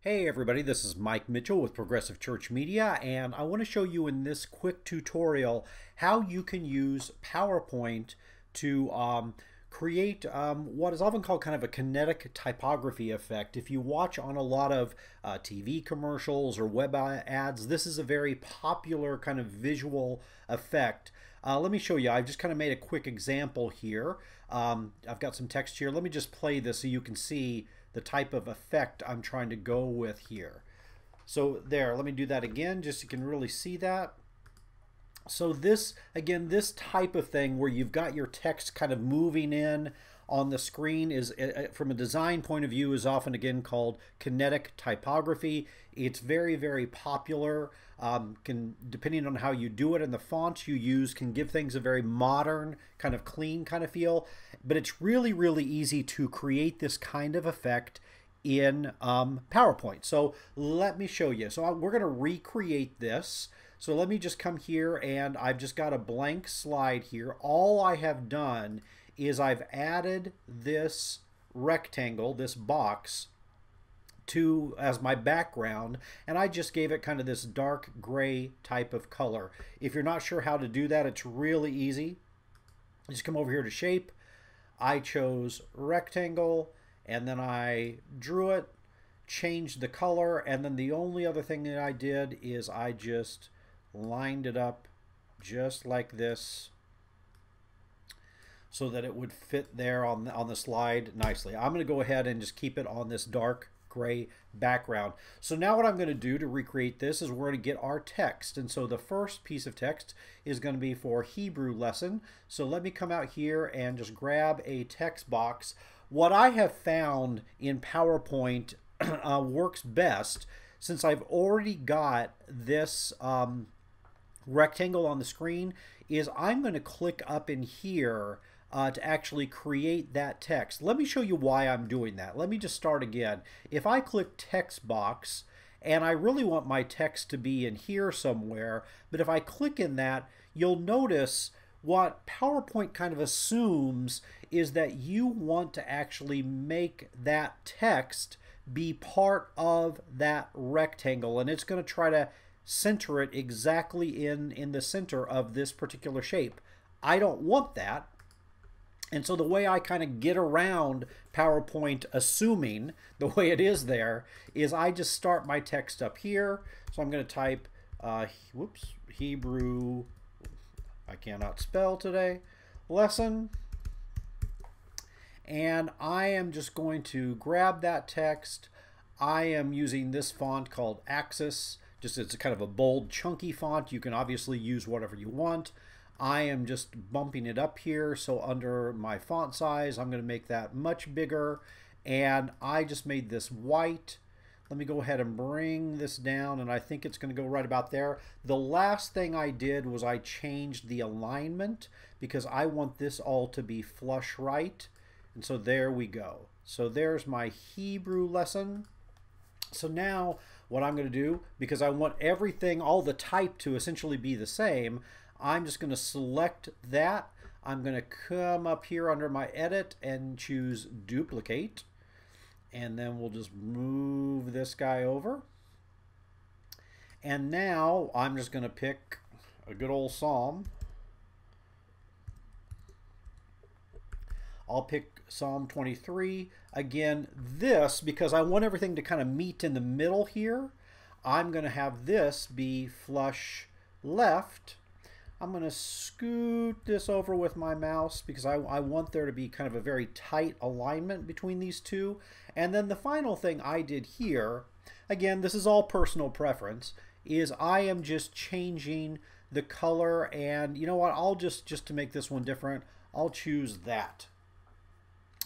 Hey everybody, this is Mike Mitchell with Progressive Church Media, and I want to show you in this quick tutorial how you can use PowerPoint to create what is often called kind of a kinetic typography effect. If you watch on a lot of TV commercials or web ads, this is a very popular kind of visual effect. Let me show you. I've just kind of made a quick example here. I've got some text here. Let me just play this so you can see the type of effect I'm trying to go with here. So there, let me do that again just so you can really see that. So this, again, this type of thing where you've got your text kind of moving in on the screen is, from a design point of view, is often again called kinetic typography. It's very, very popular. Depending on how you do it and the fonts you use can give things a very modern, kind of clean kind of feel. But it's really, really easy to create this kind of effect in PowerPoint. So let me show you. So we're going to recreate this. So let me just come here, and I've just got a blank slide here. All I have done is I've added this rectangle, this box, as my background, and I just gave it kind of this dark gray type of color. If you're not sure how to do that, it's really easy. Just come over here to shape. I chose rectangle, and then I drew it, changed the color, and then the only other thing that I did is I just lined it up just like this so that it would fit there on the slide nicely. I'm going to go ahead and just keep it on this dark gray background. So now what I'm going to do to recreate this is we're going to get our text. And so the first piece of text is going to be for Hebrew lesson. So let me come out here and just grab a text box. What I have found in PowerPoint works best, since I've already got this rectangle on the screen, is I'm going to click up in here to actually create that text. Let me show you why I'm doing that. Let me just start again. If I click text box, and I really want my text to be in here somewhere, but if I click in that, you'll notice what PowerPoint kind of assumes is that you want to actually make that text be part of that rectangle, and it's going to try to center it exactly in the center of this particular shape. I don't want that. And so the way I kind of get around PowerPoint assuming the way it is there is I just start my text up here. So I'm going to type, Hebrew, I cannot spell today, lesson. And I am just going to grab that text. I am using this font called Axis. Just it's a kind of a bold, chunky font. You can obviously use whatever you want. I am just bumping it up here, so under my font size, I'm going to make that much bigger, and I just made this white. Let me go ahead and bring this down, and I think it's going to go right about there. The last thing I did was I changed the alignment because I want this all to be flush right, and so there we go. So there's my Hebrew lesson. So now what I'm going to do, because I want everything, all the type to essentially be the same, I'm just going to select that. I'm going to come up here under my edit and choose duplicate. And then we'll just move this guy over. And now I'm just going to pick a good old Psalm. I'll pick Psalm 23. Again, this, because I want everything to kind of meet in the middle here, I'm going to have this be flush left. I'm going to scoot this over with my mouse because I want there to be kind of a very tight alignment between these two. And then the final thing I did here, again, this is all personal preference, is I am just changing the color. And you know what, I'll just to make this one different, I'll choose that.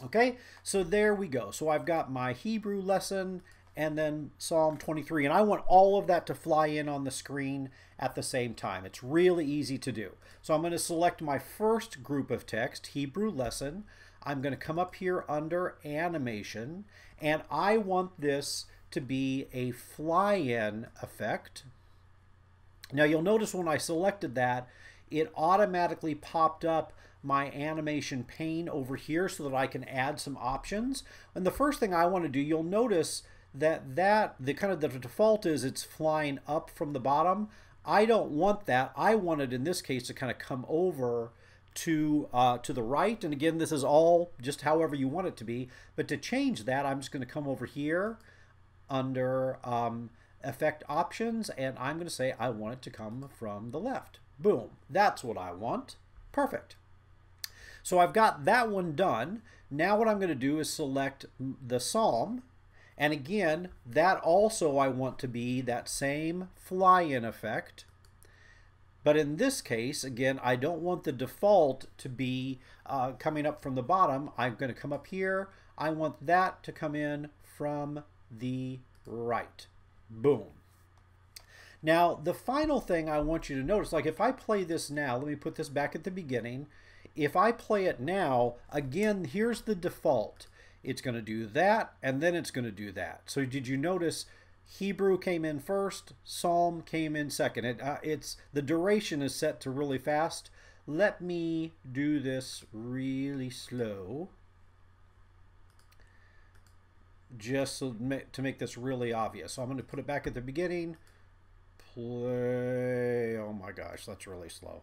Okay, so there we go. So I've got my Hebrew lesson and then Psalm 23, and I want all of that to fly in on the screen at the same time. It's really easy to do. So I'm going to select my first group of text, Hebrew lesson. I'm going to come up here under animation, and I want this to be a fly-in effect. Now you'll notice when I selected that, it automatically popped up my animation pane over here so that I can add some options. And the first thing I want to do, you'll notice the kind of the default is it's flying up from the bottom. I don't want that. I want it in this case to kind of come over to the right. And again, this is all just however you want it to be. But to change that, I'm just going to come over here under Effect Options, and I'm going to say I want it to come from the left. Boom. That's what I want. Perfect. So I've got that one done. Now what I'm going to do is select the psalm. And again, that also I want to be that same fly-in effect. But in this case, again, I don't want the default to be coming up from the bottom. I'm going to come up here. I want that to come in from the right. Boom. Now, the final thing I want you to notice, like if I play this now, let me put this back at the beginning. If I play it now, again, here's the default. It's going to do that, and then it's going to do that. So did you notice Hebrew came in first, Psalm came in second? The duration is set to really fast. Let me do this really slow, just so to make this really obvious. So I'm going to put it back at the beginning. Play. Oh my gosh, that's really slow.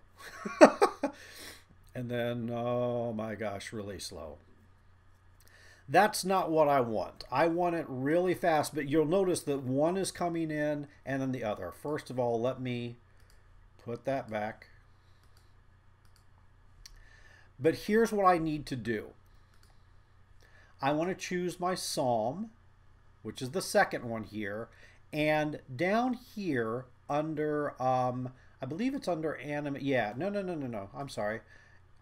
And then, oh my gosh, really slow. That's not what I want. I want it really fast, but you'll notice that one is coming in and then the other. First of all, let me put that back. But here's what I need to do. I want to choose my psalm, which is the second one here, and down here under, I believe it's under animate. Yeah, no. I'm sorry.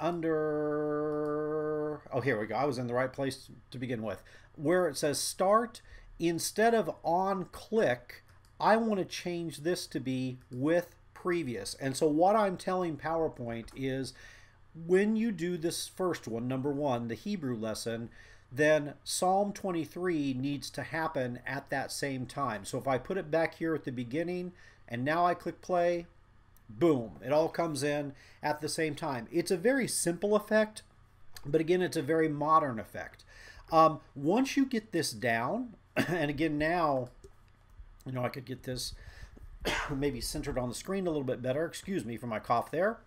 Under, oh, here we go. I was in the right place to begin with. Where it says start, instead of on click, I want to change this to be with previous. And so what I'm telling PowerPoint is when you do this first one, number one, the Hebrew lesson, then Psalm 23 needs to happen at that same time. So if I put it back here at the beginning and now I click play, boom, it all comes in at the same time. It's a very simple effect, but again, it's a very modern effect. Once you get this down, and again now, you know, I could get this maybe centered on the screen a little bit better. Excuse me for my cough there.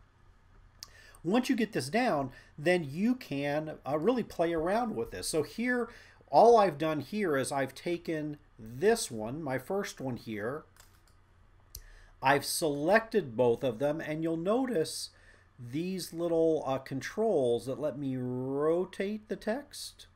Once you get this down, then you can really play around with this. So here, all I've done here is I've taken this one, my first one here, I've selected both of them, and you'll notice these little controls that let me rotate the text.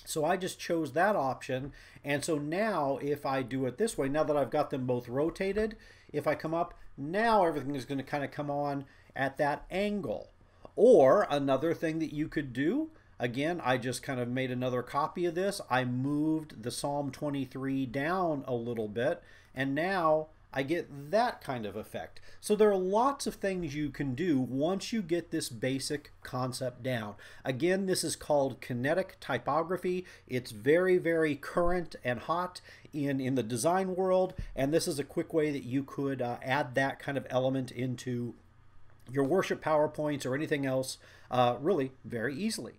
So I just chose that option, and so now if I do it this way, now that I've got them both rotated, if I come up, now everything is going to kind of come on at that angle. Or another thing that you could do, again, I just kind of made another copy of this. I moved the Psalm 23 down a little bit, and now I get that kind of effect. So there are lots of things you can do once you get this basic concept down. Again, this is called kinetic typography. It's very, very current and hot in the design world, and this is a quick way that you could add that kind of element into your worship PowerPoints or anything else really very easily.